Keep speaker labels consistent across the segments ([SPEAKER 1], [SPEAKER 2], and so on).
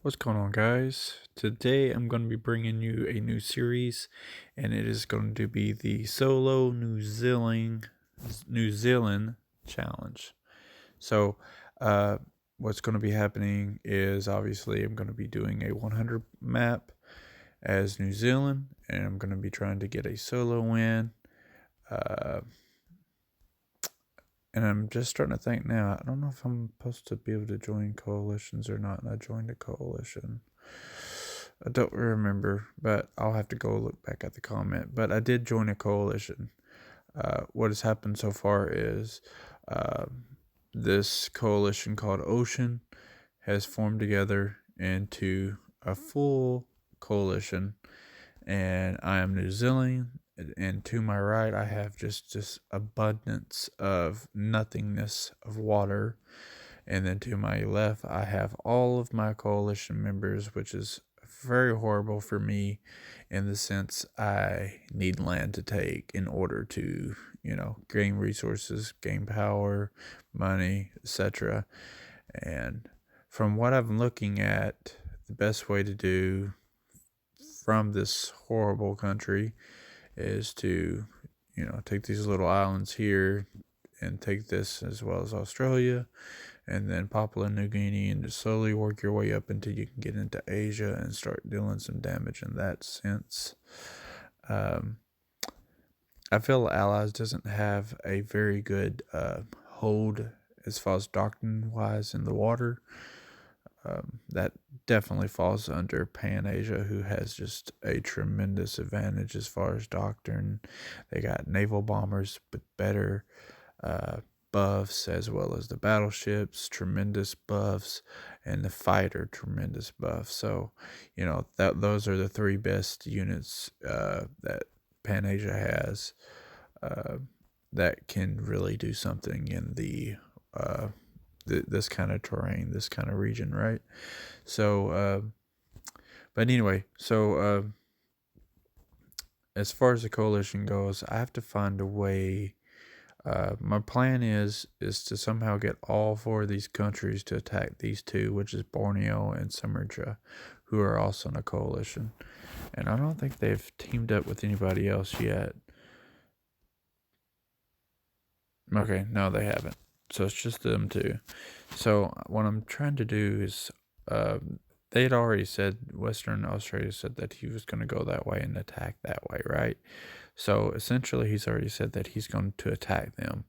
[SPEAKER 1] What's going on, guys? Today I'm going to be bringing you a new series, and it is going to be the solo New Zealand challenge. So, uh, what's going to be happening is obviously I'm going to be doing a 100 map as New Zealand, and I'm going to be trying to get a solo win. Uh, and I'm just starting to think now. I don't know if I'm supposed to be able to join coalitions or not. And I joined a coalition. I don't remember, but I'll have to go look back at the comment. But I did join a coalition. What has happened so far is uh, this coalition called Ocean has formed together into a full coalition, and I am New Zealand. And to my right, I have just this abundance of nothingness of water. And then to my left, I have all of my coalition members, which is very horrible for me in the sense I need land to take in order to, gain resources, gain power, money, etc. And from what I'm looking at, the best way to do from this horrible country is to, take these little islands here and take this as well as Australia and then Papua New Guinea and just slowly work your way up until you can get into Asia and start doing some damage in that sense. Um, I feel Allies doesn't have a very good hold as far as doctrine wise in the water. That definitely falls under Pan Asia, who has just a tremendous advantage as far as doctrine. They got naval bombers, but better buffs, as well as the battleships, tremendous buffs, and the fighter, tremendous buffs. So, that those are the three best units that Pan Asia has uh, that can really do something in this kind of terrain, this kind of region, right? So, but anyway, as far as the coalition goes, I have to find a way. My plan is to somehow get all four of these countries to attack these two, which is Borneo and Sumatra, who are also in a coalition. And I don't think they've teamed up with anybody else yet. Okay, no, they haven't. So it's just them two. So what I'm trying to do is, they had already said, Western Australia said that he was going to go that way and attack that way, right? So essentially, he's already said that he's going to attack them.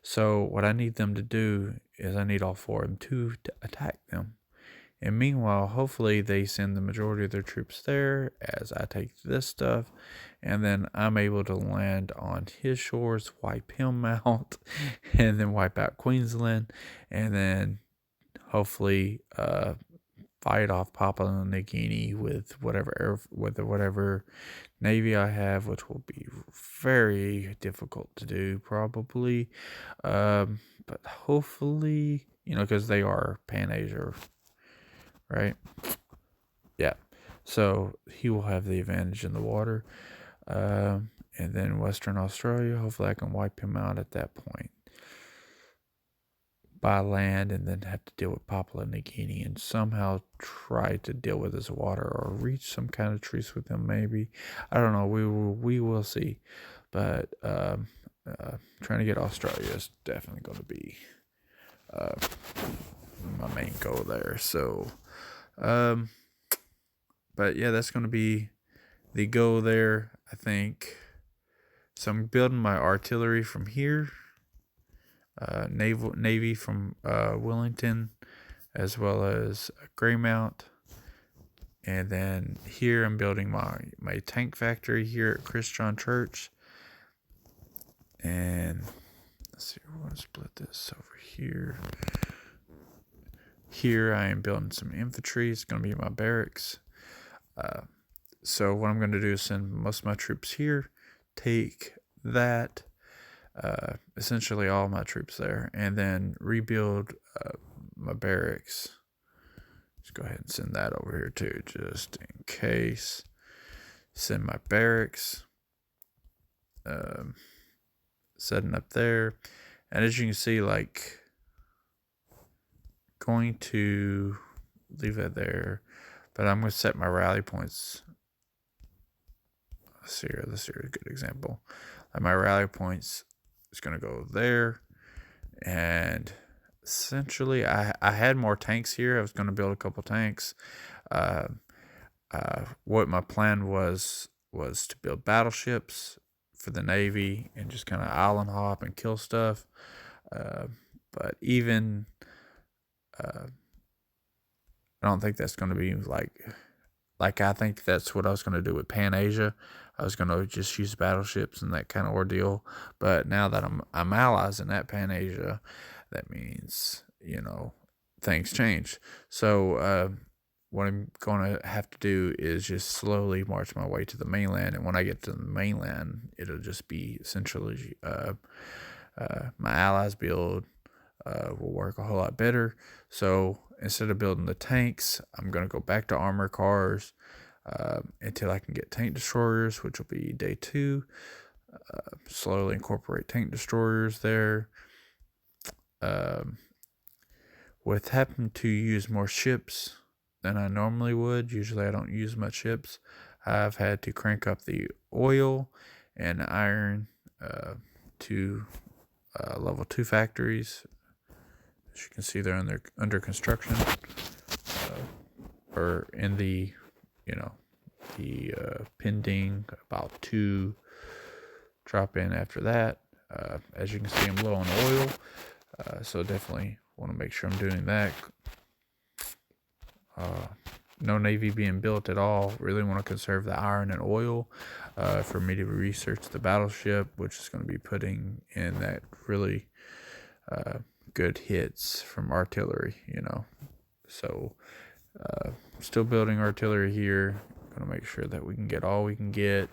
[SPEAKER 1] So what I need them to do is I need all four of them to attack them. And meanwhile, hopefully they send the majority of their troops there as I take this stuff. And then I'm able to land on his shores, wipe him out, and then wipe out Queensland. And then hopefully fight off Papua New Guinea with whatever navy I have, which will be very difficult to do probably. But hopefully, because they are Pan Asia, right? Yeah. So he will have the advantage in the water. And then Western Australia, hopefully I can wipe him out at that point by land and then have to deal with Papua New Guinea and somehow try to deal with his water or reach some kind of truce with him maybe. I don't know. We will see. But trying to get Australia is definitely going to be uh, my main goal there. So, but yeah, that's going to be the goal there, I think. So I'm building my artillery from here. Navy from Wellington, as well as Greymount. And then here I'm building my tank factory here at Christian Church. And let's see, we're going to split this over here. Here I am building some infantry. It's going to be my barracks. So what I'm going to do is send most of my troops here, take that, essentially all my troops there, and then rebuild my barracks. Let's go ahead and send that over here too, just in case. Send my barracks, setting up there, and as you can see, like going to leave that there. But I'm going to set my rally points. Let's see here a good example. Like my rally points is going to go there. And essentially, I had more tanks here. I was going to build a couple tanks. What my plan was to build battleships for the Navy and just kind of island hop and kill stuff. But even I don't think that's going to be like I think that's what I was going to do with Pan Asia. I was going to just use battleships and that kind of ordeal. But now that I'm allies in that Pan Asia, that means things change. So what I'm going to have to do is just slowly march my way to the mainland. And when I get to the mainland, it'll just be essentially my allies build will work a whole lot better. So instead of building the tanks, I'm going to go back to armor cars until I can get tank destroyers, which will be day 2. Slowly incorporate tank destroyers there. With having to use more ships than I normally would, usually I don't use much ships, I've had to crank up the oil and iron to level 2 factories. As you can see, they're under construction, or in the pending, about 2 drop in after that. As you can see, I'm low on oil, so definitely want to make sure I'm doing that. No Navy being built at all. Really want to conserve the iron and oil for me to research the battleship, which is going to be putting in that really good hits from artillery, So still building artillery here. Going to make sure that we can get all we can get.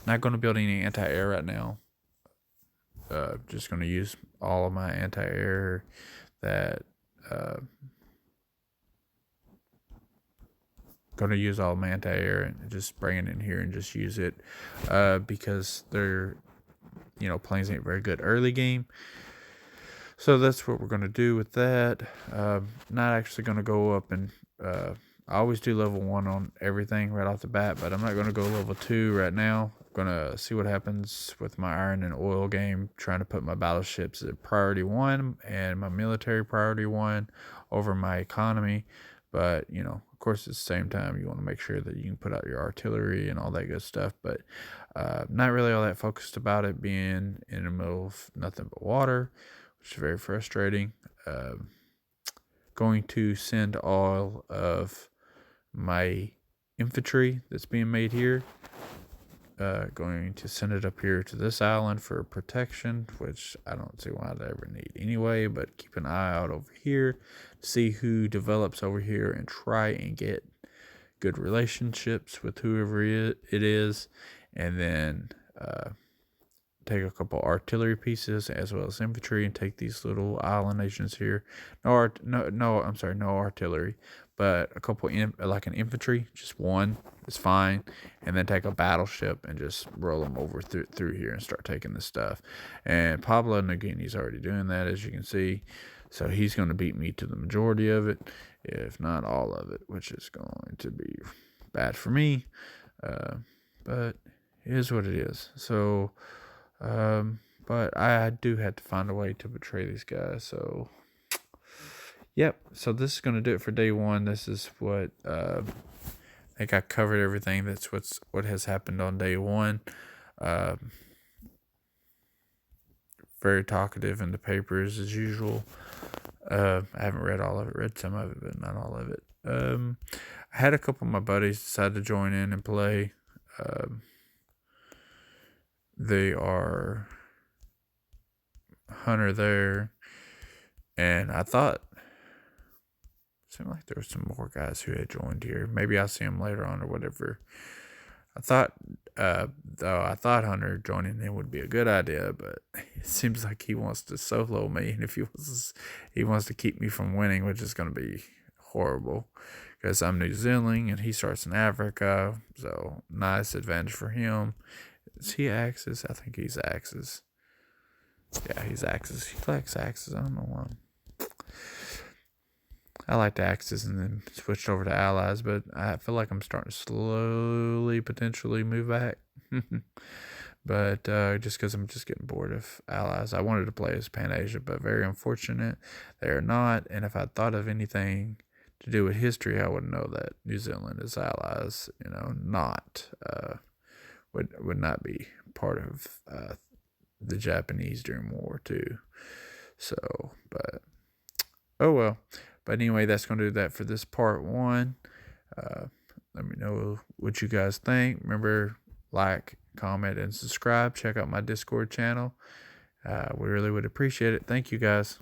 [SPEAKER 1] Not going to build any anti-air right now. Just going to use all of my anti-air that going to use all my anti-air and just bring it in here and just use it because they're planes ain't very good early game. So that's what we're going to do with that. Not actually going to go up and I always do level 1 on everything right off the bat, but I'm not going to go level 2 right now. I'm going to see what happens with my iron and oil game, trying to put my battleships at priority 1 and my military priority 1 over my economy. But, of course, at the same time, you want to make sure that you can put out your artillery and all that good stuff. But not really all that focused about it being in the middle of nothing but water, which is very frustrating. Going to send all of my infantry that's being made here. Going to send it up here to this island for protection, which I don't see why I'd ever need anyway, but keep an eye out over here to see who develops over here and try and get good relationships with whoever it is, and then take a couple artillery pieces as well as infantry and take these little island nations here. No artillery, but a couple like an infantry, just one is fine, and then take a battleship and just roll them over through here and start taking this stuff. And Pablo Nagini's already doing that, as you can see, so he's going to beat me to the majority of it, if not all of it, which is going to be bad for me, but it is what it is. So but I do have to find a way to betray these guys. So, yep. So this is going to do it for day 1. This is what I think I covered everything. That's what has happened on day 1. Very talkative in the papers as usual. I haven't read all of it. Read some of it, but not all of it. I had a couple of my buddies decide to join in and play. They are Hunter there, and I thought it seemed like there were some more guys who had joined here. Maybe I'll see them later on or whatever. I thought Hunter joining in would be a good idea, but it seems like he wants to solo me, and if he wants to keep me from winning, which is going to be horrible because I'm New Zealand and he starts in Africa, so nice advantage for him. Is he Axis? I think he's Axis. Yeah, he's Axis. He likes Axis. I don't know why. I liked Axis and then switched over to Allies, but I feel like I'm starting to slowly, potentially move back. But just because I'm just getting bored of Allies. I wanted to play as Pan-Asia, but very unfortunate they are not. And if I thought of anything to do with history, I would know that New Zealand is Allies, not would not be part of the Japanese during World War II. So, but oh well. But anyway, that's going to do that for this part 1. Let me know what you guys think. Remember, like, comment, and subscribe. Check out my Discord channel. We really would appreciate it. Thank you, guys.